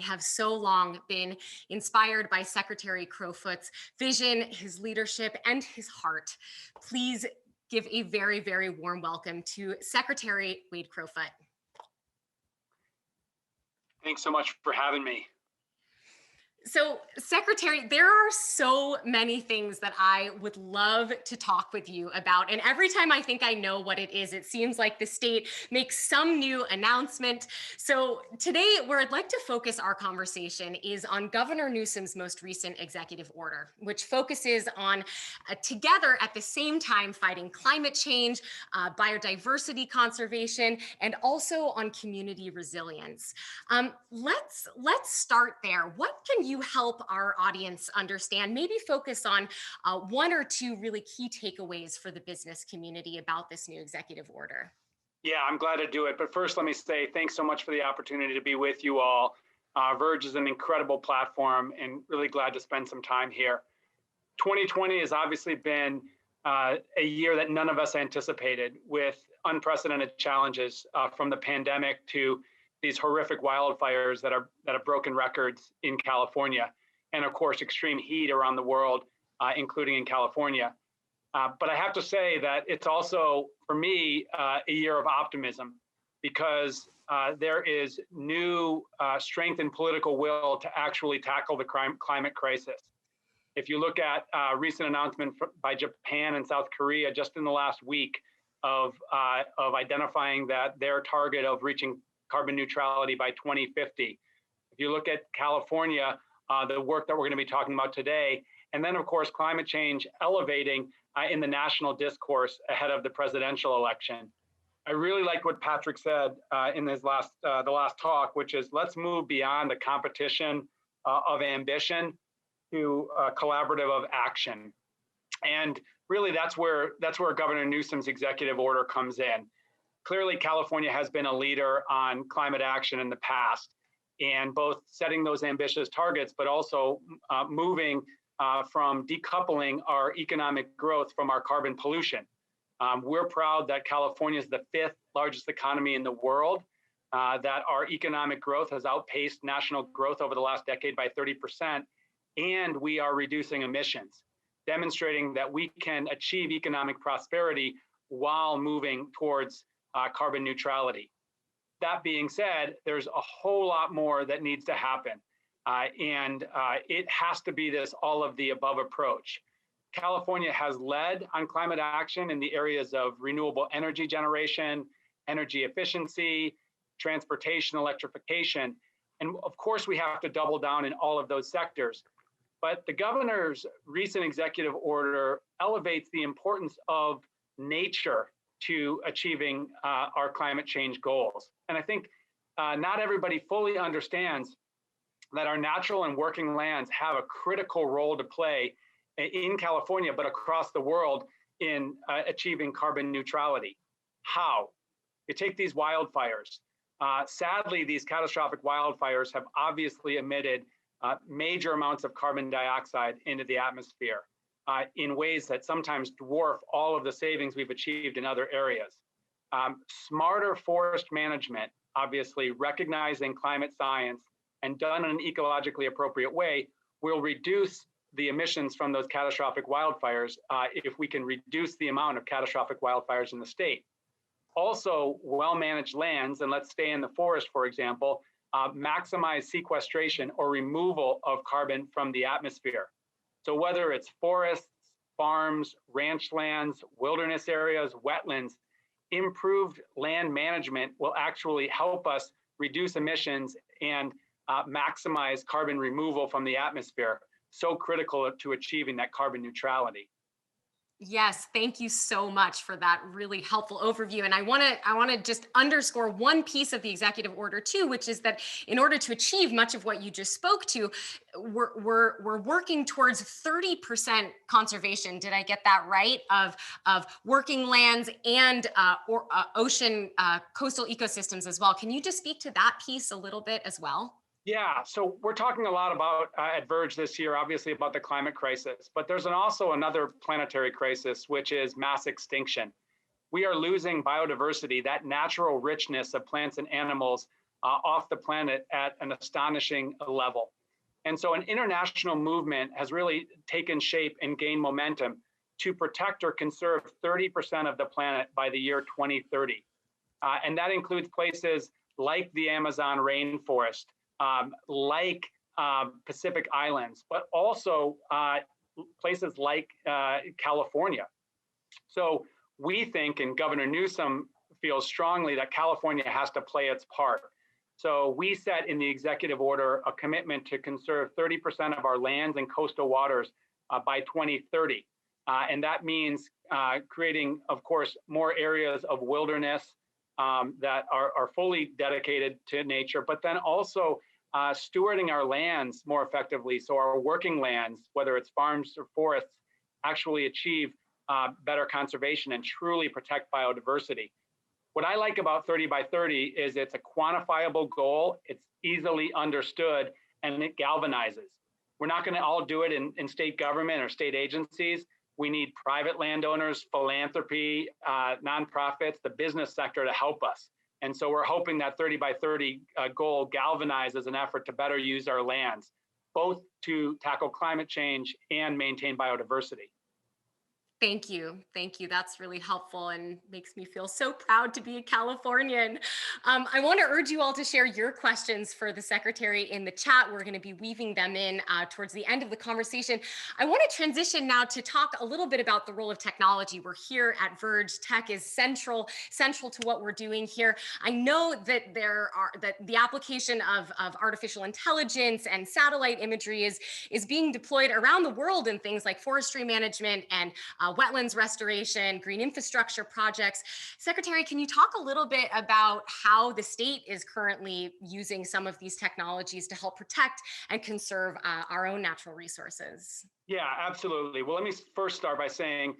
have so long been inspired by Secretary Crowfoot's vision, his leadership, and his heart. Please give a very, very warm welcome to Secretary Wade Crowfoot. Thanks so much for having me. So, Secretary, there are so many things that I would love to talk with you about. And every time I think I know what it is, it seems like the state makes some new announcement. So, today, where I'd like to focus our conversation is on Governor Newsom's most recent executive order, which focuses on together at the same time fighting climate change, biodiversity conservation, and also on community resilience. Let's start there. What can you help our audience understand? Maybe focus on one or two really key takeaways for the business community about this new executive order. Yeah, I'm glad to do it. But first, let me say thanks so much for the opportunity to be with you all. Verge is an incredible platform and really glad to spend some time here. 2020 has obviously been a year that none of us anticipated, with unprecedented challenges from the pandemic to these horrific wildfires that have broken records in California, and of course, extreme heat around the world, including in California. But I have to say that it's also, for me, a year of optimism, because there is new strength and political will to actually tackle the climate crisis. If you look at recent announcement by Japan and South Korea just in the last week of identifying that their target of reaching carbon neutrality by 2050. If you look at California, the work that we're going to be talking about today, and then of course, climate change elevating in the national discourse ahead of the presidential election. I really like what Patrick said in his the last talk, which is let's move beyond the competition of ambition to collaborative of action. And really that's where Governor Newsom's executive order comes in. Clearly, California has been a leader on climate action in the past, and both setting those ambitious targets, but also moving from decoupling our economic growth from our carbon pollution. We're proud that California is the 5th largest economy in the world, that our economic growth has outpaced national growth over the last decade by 30%, and we are reducing emissions, demonstrating that we can achieve economic prosperity while moving towards carbon neutrality. That being said, there's a whole lot more that needs to happen. And it has to be this all of the above approach. California has led on climate action in the areas of renewable energy generation, energy efficiency, transportation, electrification. And of course, we have to double down in all of those sectors. But the governor's recent executive order elevates the importance of nature to achieving our climate change goals. And I think not everybody fully understands that our natural and working lands have a critical role to play in California, but across the world in achieving carbon neutrality. How? You take these wildfires. Sadly, these catastrophic wildfires have obviously emitted major amounts of carbon dioxide into the atmosphere. In ways that sometimes dwarf all of the savings we've achieved in other areas. Smarter forest management, obviously recognizing climate science and done in an ecologically appropriate way, will reduce the emissions from those catastrophic wildfires if we can reduce the amount of catastrophic wildfires in the state. Also, well-managed lands, and let's stay in the forest, for example, maximize sequestration or removal of carbon from the atmosphere. So whether it's forests, farms, ranch lands, wilderness areas, wetlands, improved land management will actually help us reduce emissions and maximize carbon removal from the atmosphere, so critical to achieving that carbon neutrality. Yes, thank you so much for that really helpful overview. And I want to just underscore one piece of the executive order too, which is that in order to achieve much of what you just spoke to, we're working towards 30% conservation. Did I get that right? Of working lands and ocean coastal ecosystems as well. Can you just speak to that piece a little bit as well? Yeah, so we're talking a lot about at Verge this year, obviously about the climate crisis, but there's also another planetary crisis, which is mass extinction. We are losing biodiversity, that natural richness of plants and animals off the planet at an astonishing level. And so an international movement has really taken shape and gained momentum to protect or conserve 30% of the planet by the year 2030. And that includes places like the Amazon rainforest, like Pacific Islands, but also places like California. So we think, and Governor Newsom feels strongly, that California has to play its part. So we set in the executive order a commitment to conserve 30% of our lands and coastal waters by 2030. And that means creating, of course, more areas of wilderness that are fully dedicated to nature, but then also stewarding our lands more effectively, so our working lands, whether it's farms or forests, actually achieve better conservation and truly protect biodiversity. What I like about 30 by 30 is it's a quantifiable goal, it's easily understood, and it galvanizes. We're not going to all do it in state government or state agencies. We need private landowners, philanthropy, nonprofits, the business sector to help us. And so we're hoping that 30 by 30 goal galvanizes an effort to better use our lands, both to tackle climate change and maintain biodiversity. Thank you. Thank you. That's really helpful and makes me feel so proud to be a Californian. I want to urge you all to share your questions for the Secretary in the chat. We're going to be weaving them in towards the end of the conversation. I want to transition now to talk a little bit about the role of technology. We're here at Verge. Tech is central to what we're doing here. I know that the application of artificial intelligence and satellite imagery is being deployed around the world in things like forestry management and wetlands restoration, green infrastructure projects. Secretary, can you talk a little bit about how the state is currently using some of these technologies to help protect and conserve our own natural resources? Yeah, absolutely. Well, let me first start by saying,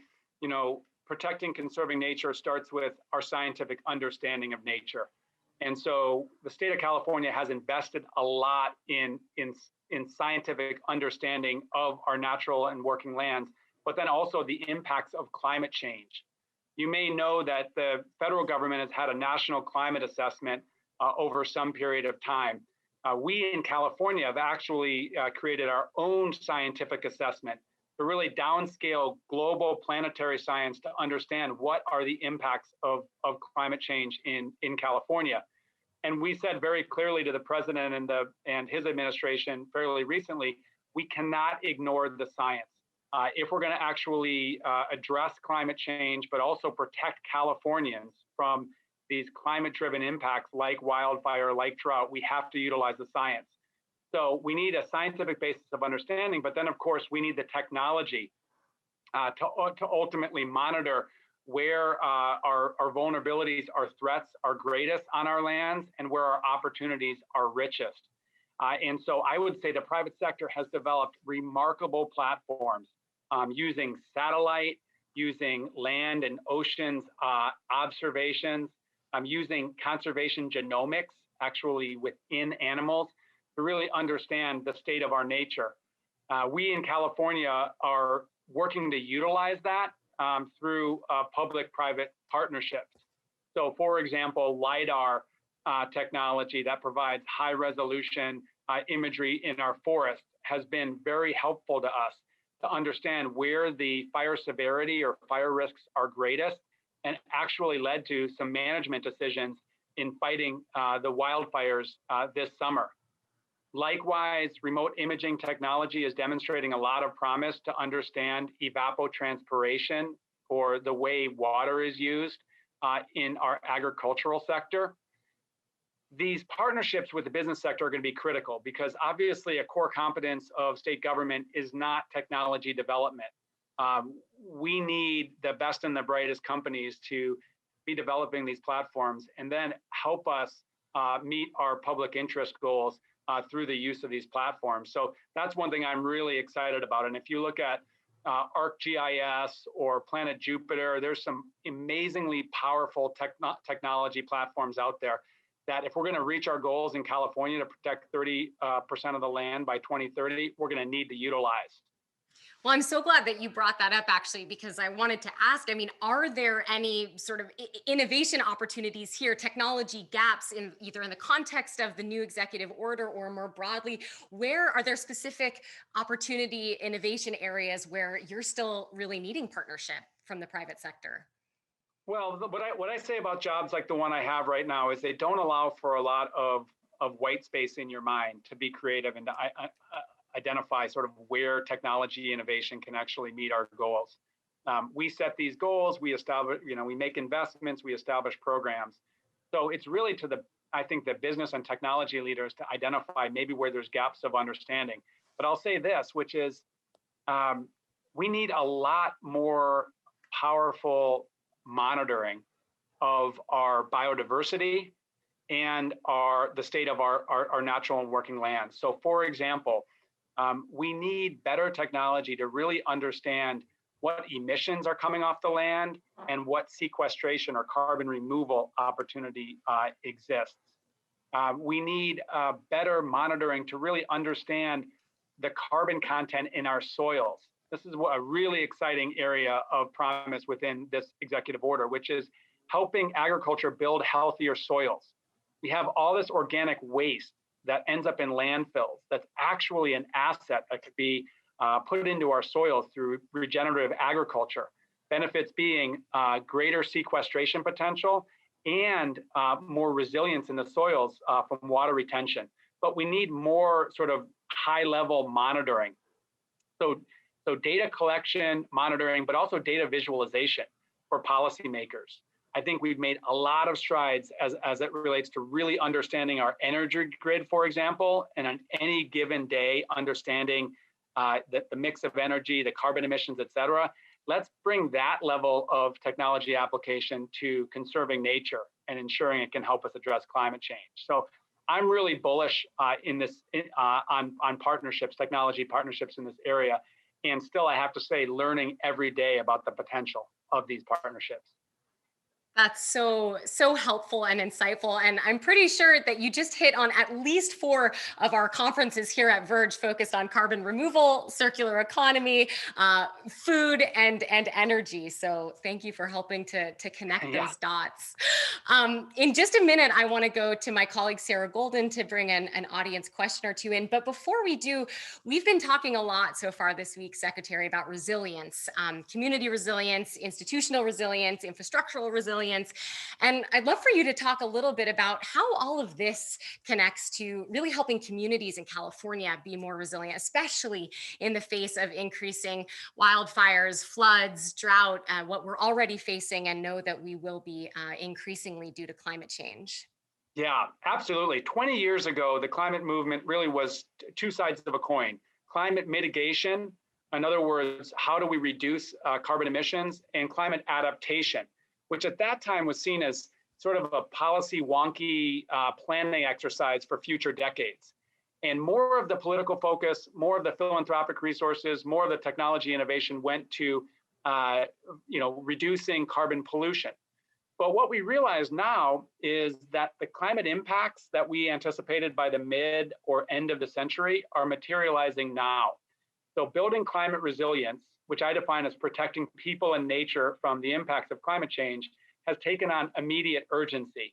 protecting, conserving nature starts with our scientific understanding of nature. And so the state of California has invested a lot in scientific understanding of our natural and working lands, but then also the impacts of climate change. You may know that the federal government has had a national climate assessment over some period of time. We in California have actually created our own scientific assessment to really downscale global planetary science to understand what are the impacts of climate change in California. And we said very clearly to the president and his administration fairly recently, we cannot ignore the science. If we're going to actually address climate change, but also protect Californians from these climate-driven impacts like wildfire, like drought, we have to utilize the science. So we need a scientific basis of understanding, but then of course we need the technology to ultimately monitor where our vulnerabilities, our threats are greatest on our lands and where our opportunities are richest. And so I would say the private sector has developed remarkable platforms using satellite, using land and oceans observations, using conservation genomics actually within animals to really understand the state of our nature. We in California are working to utilize that through public-private partnerships. So for example, LiDAR technology that provides high-resolution imagery in our forests has been very helpful to us to understand where the fire severity or fire risks are greatest, and actually led to some management decisions in fighting the wildfires this summer. Likewise, remote imaging technology is demonstrating a lot of promise to understand evapotranspiration, or the way water is used in our agricultural sector. These partnerships with the business sector are going to be critical because obviously a core competence of state government is not technology development. We need the best and the brightest companies to be developing these platforms and then help us meet our public interest goals through the use of these platforms. So that's one thing I'm really excited about. And if you look at ArcGIS or Planet Jupiter, there's some amazingly powerful technology platforms out there that if we're going to reach our goals in California to protect 30% of the land by 2030, we're going to need to utilize. Well, I'm so glad that you brought that up actually, because I wanted to ask, I mean, are there any sort of innovation opportunities here, technology gaps in either in the context of the new executive order or more broadly? Where are there specific opportunity innovation areas where you're still really needing partnership from the private sector? Well, what I say about jobs like the one I have right now is they don't allow for a lot of white space in your mind to be creative and to identify sort of where technology innovation can actually meet our goals. We set these goals, we establish, we make investments, we establish programs. So it's really to I think the business and technology leaders to identify maybe where there's gaps of understanding. But I'll say this, which is we need a lot more powerful monitoring of our biodiversity and the state of our natural and working lands. So for example, we need better technology to really understand what emissions are coming off the land and what sequestration or carbon removal opportunity exists. We need better monitoring to really understand the carbon content in our soils. This is a really exciting area of promise within this executive order, which is helping agriculture build healthier soils. We have all this organic waste that ends up in landfills that's actually an asset that could be put into our soils through regenerative agriculture. Benefits being greater sequestration potential and more resilience in the soils from water retention. But we need more sort of high-level monitoring. So data collection, monitoring, but also data visualization for policymakers. I think we've made a lot of strides as it relates to really understanding our energy grid, for example, and on any given day, understanding the mix of energy, the carbon emissions, et cetera. Let's bring that level of technology application to conserving nature and ensuring it can help us address climate change. So I'm really bullish on partnerships, technology partnerships in this area. And still, I have to say, learning every day about the potential of these partnerships. That's so helpful and insightful. And I'm pretty sure that you just hit on at least four of our conferences here at Verge focused on carbon removal, circular economy, food, and energy. So thank you for helping to connect those dots. In just a minute, I want to go to my colleague Sarah Golden to bring an audience question or two in. But before we do, we've been talking a lot so far this week, Secretary, about resilience, community resilience, institutional resilience, infrastructural resilience. And I'd love for you to talk a little bit about how all of this connects to really helping communities in California be more resilient, especially in the face of increasing wildfires, floods, drought, what we're already facing and know that we will be increasingly due to climate change. Yeah, absolutely. 20 years ago, the climate movement really was two sides of a coin. Climate mitigation, in other words, how do we reduce carbon emissions, and climate adaptation, which at that time was seen as sort of a policy wonky planning exercise for future decades. And more of the political focus, more of the philanthropic resources, more of the technology innovation went to reducing carbon pollution. But what we realize now is that the climate impacts that we anticipated by the mid or end of the century are materializing now. So building climate resilience, which I define as protecting people and nature from the impacts of climate change, has taken on immediate urgency.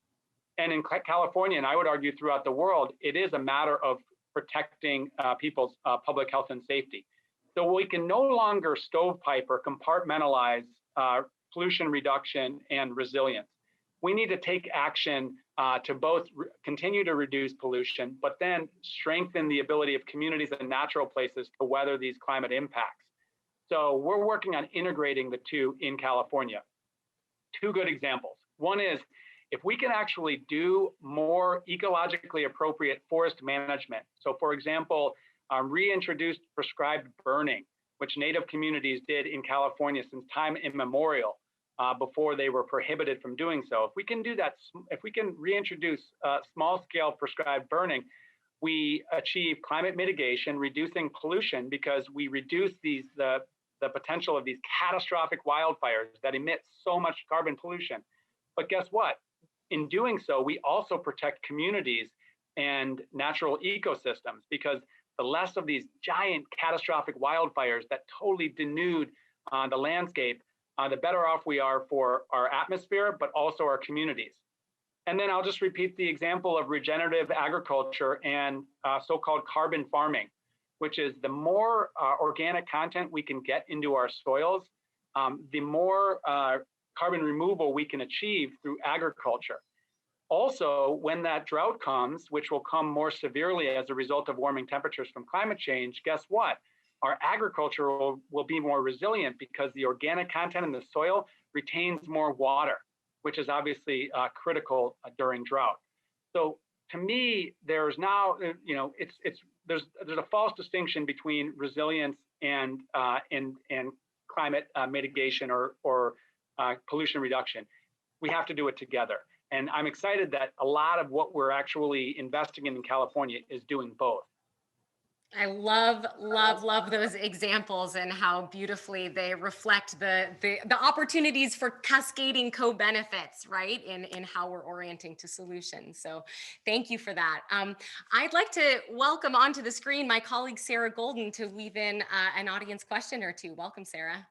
And in California, and I would argue throughout the world, it is a matter of protecting people's public health and safety. So we can no longer stovepipe or compartmentalize pollution reduction and resilience. We need to take action to both continue to reduce pollution, but then strengthen the ability of communities and natural places to weather these climate impacts. So we're working on integrating the two in California. Two good examples. One is if we can actually do more ecologically appropriate forest management. So for example, reintroduce prescribed burning, which Native communities did in California since time immemorial before they were prohibited from doing so. If we can do that, if we can reintroduce small scale prescribed burning, we achieve climate mitigation, reducing pollution because we reduce the potential of these catastrophic wildfires that emit so much carbon pollution. But guess what? In doing so, we also protect communities and natural ecosystems because the less of these giant catastrophic wildfires that totally denude the landscape, the better off we are for our atmosphere, but also our communities. And then I'll just repeat the example of regenerative agriculture and so-called carbon farming, which is the more organic content we can get into our soils, the more carbon removal we can achieve through agriculture. Also, when that drought comes, which will come more severely as a result of warming temperatures from climate change, guess what? Our agriculture will be more resilient because the organic content in the soil retains more water, which is obviously critical during drought. So to me, there's now, there's a false distinction between resilience and climate mitigation or pollution reduction. We have to do it together. And I'm excited that a lot of what we're actually investing in California is doing both. I love those examples and how beautifully they reflect the opportunities for cascading co-benefits, right? In how we're orienting to solutions. So thank you for that. I'd like to welcome onto the screen my colleague, Sarah Golden, to weave in an audience question or two. Welcome, Sarah.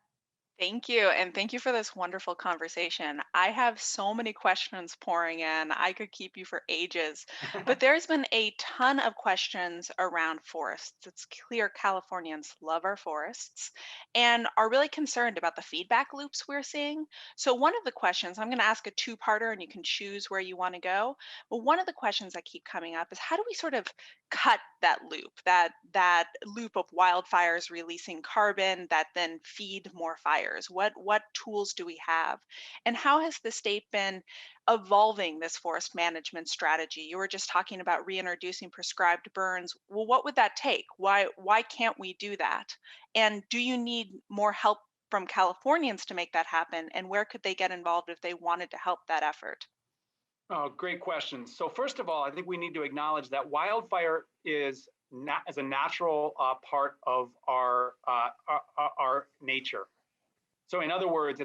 Thank you. And thank you for this wonderful conversation. I have so many questions pouring in. I could keep you for ages, but there's been a ton of questions around forests. It's clear Californians love our forests and are really concerned about the feedback loops we're seeing. So, one of the questions, I'm going to ask a two-parter and you can choose where you want to go. But one of the questions that keep coming up is how do we sort of cut that loop, that loop of wildfires releasing carbon that then feed more fires? What tools do we have? And how has the state been evolving this forest management strategy? You were just talking about reintroducing prescribed burns. Well, what would that take? Why can't we do that? And do you need more help from Californians to make that happen? And where could they get involved if they wanted to help that effort? Oh, great question. So first of all, I think we need to acknowledge that wildfire is not as a natural part of our nature. So in other words,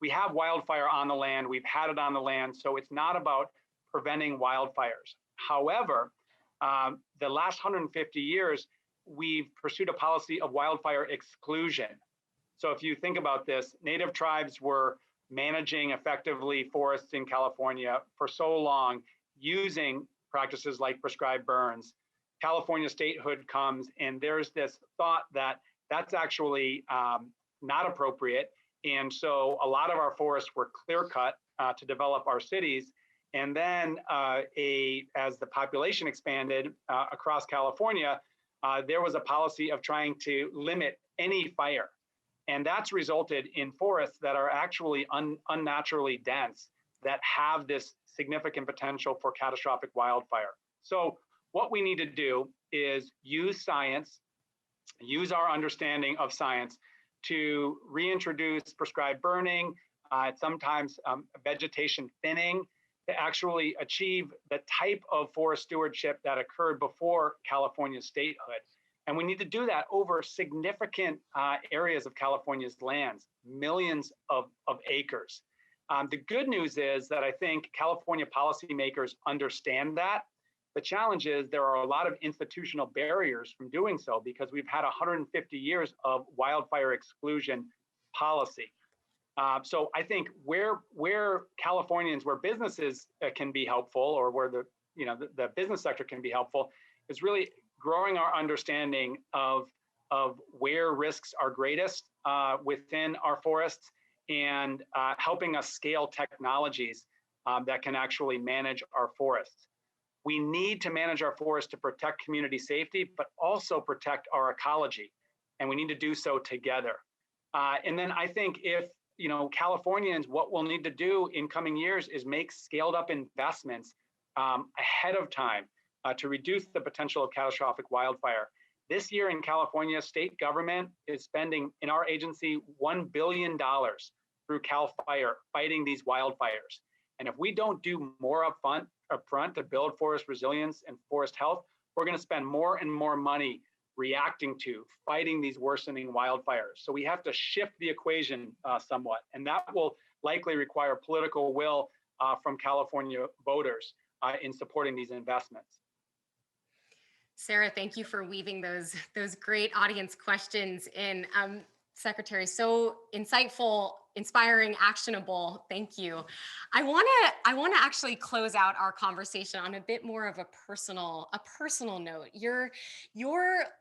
we have wildfire on the land. We've had it on the land. So it's not about preventing wildfires. However, the last 150 years, we've pursued a policy of wildfire exclusion. So if you think about this, native tribes were managing effectively forests in California for so long, using practices like prescribed burns. California statehood comes, and there's this thought that that's actually not appropriate. And so a lot of our forests were clear cut to develop our cities. And then as the population expanded across California, there was a policy of trying to limit any fire. And that's resulted in forests that are actually unnaturally dense, that have this significant potential for catastrophic wildfire. So what we need to do is use science, use our understanding of science to reintroduce prescribed burning, sometimes vegetation thinning, to actually achieve the type of forest stewardship that occurred before California's statehood. And we need to do that over significant areas of California's lands, millions of acres. The good news is that I think California policymakers understand that. The challenge is there are a lot of institutional barriers from doing so because we've had 150 years of wildfire exclusion policy. So I think where Californians, where businesses can be helpful, or where the business sector can be helpful, is really growing our understanding of where risks are greatest within our forests, and helping us scale technologies that can actually manage our forests. We need to manage our forests to protect community safety, but also protect our ecology, and we need to do so together. And then I think if Californians, what we'll need to do in coming years is make scaled up investments ahead of time to reduce the potential of catastrophic wildfire. This year in California, state government is spending in our agency $1 billion through CAL FIRE fighting these wildfires. And if we don't do more upfront to build forest resilience and forest health, we're going to spend more and more money reacting to fighting these worsening wildfires. So we have to shift the equation somewhat, and that will likely require political will from California voters in supporting these investments. Sarah, thank you for weaving those great audience questions in. Secretary, so insightful, inspiring, actionable. Thank you. I want to actually close out our conversation on a bit more of a personal note. Your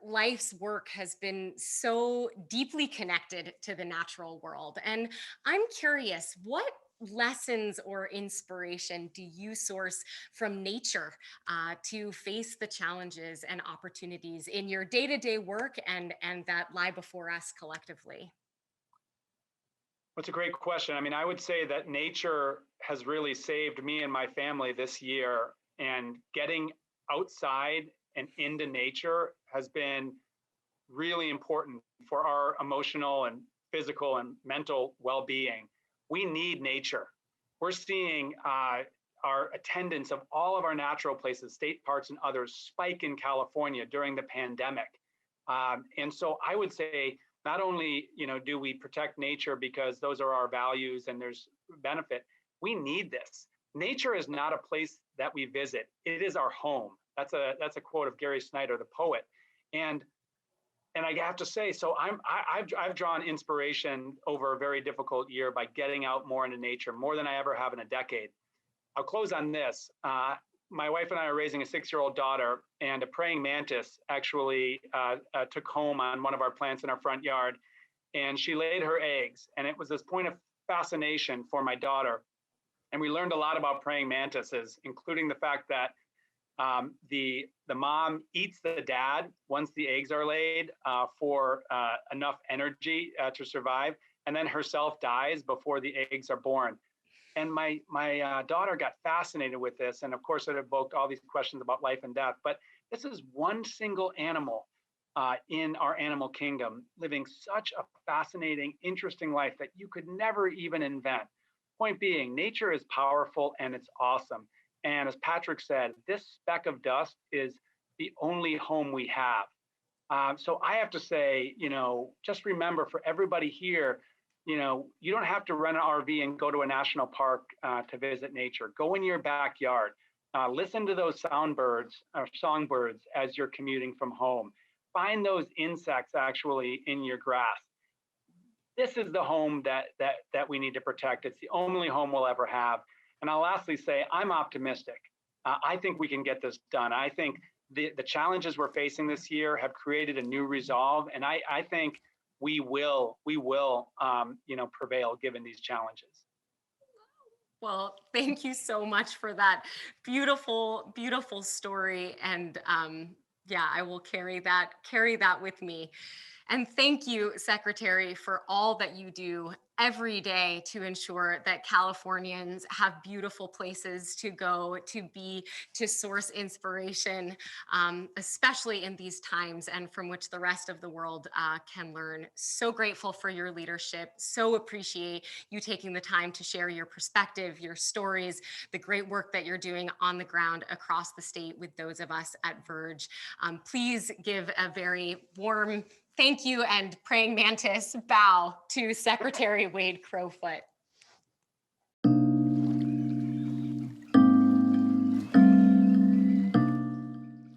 life's work has been so deeply connected to the natural world, and I'm curious, what lessons or inspiration do you source from nature to face the challenges and opportunities in your day-to-day work and that lie before us collectively? That's a great question. I mean, I would say that nature has really saved me and my family this year, and getting outside and into nature has been really important for our emotional and physical and mental well-being. We need nature. We're seeing our attendance of all of our natural places, state parks and others, spike in California during the pandemic. And so I would say not only do we protect nature because those are our values and there's benefit, we need this. Nature is not a place that we visit; it is our home. That's a quote of Gary Snyder, the poet. And and I have to say, so I've drawn inspiration over a very difficult year by getting out more into nature, more than I ever have in a decade. I'll close on this. My wife and I are raising a 6-year-old daughter, and a praying mantis actually took home on one of our plants in our front yard, and she laid her eggs. And it was this point of fascination for my daughter. And we learned a lot about praying mantises, including the fact that the mom eats the dad once the eggs are laid for enough energy to survive, and then herself dies before the eggs are born. And my daughter got fascinated with this, and of course it evoked all these questions about life and death. But this is one single animal in our animal kingdom living such a fascinating, interesting life that you could never even invent. Point being, nature is powerful and it's awesome. And as Patrick said, this speck of dust is the only home we have. So I have to say, just remember, for everybody here, you don't have to rent an RV and go to a national park to visit nature. Go in your backyard. Listen to those songbirds as you're commuting from home. Find those insects actually in your grass. This is the home that we need to protect. It's the only home we'll ever have. And I'll lastly say, I'm optimistic. I think we can get this done. I think the challenges we're facing this year have created a new resolve, and I think we will prevail given these challenges. Well, thank you so much for that beautiful, beautiful story. And yeah, I will carry that with me. And thank you, Secretary, for all that you do every day to ensure that Californians have beautiful places to go, to be, to source inspiration, especially in these times, and from which the rest of the world can learn. So grateful for your leadership. So appreciate you taking the time to share your perspective, your stories, the great work that you're doing on the ground across the state with those of us at Verge. Please give a very warm thank you and praying mantis bow to Secretary Wade Crowfoot.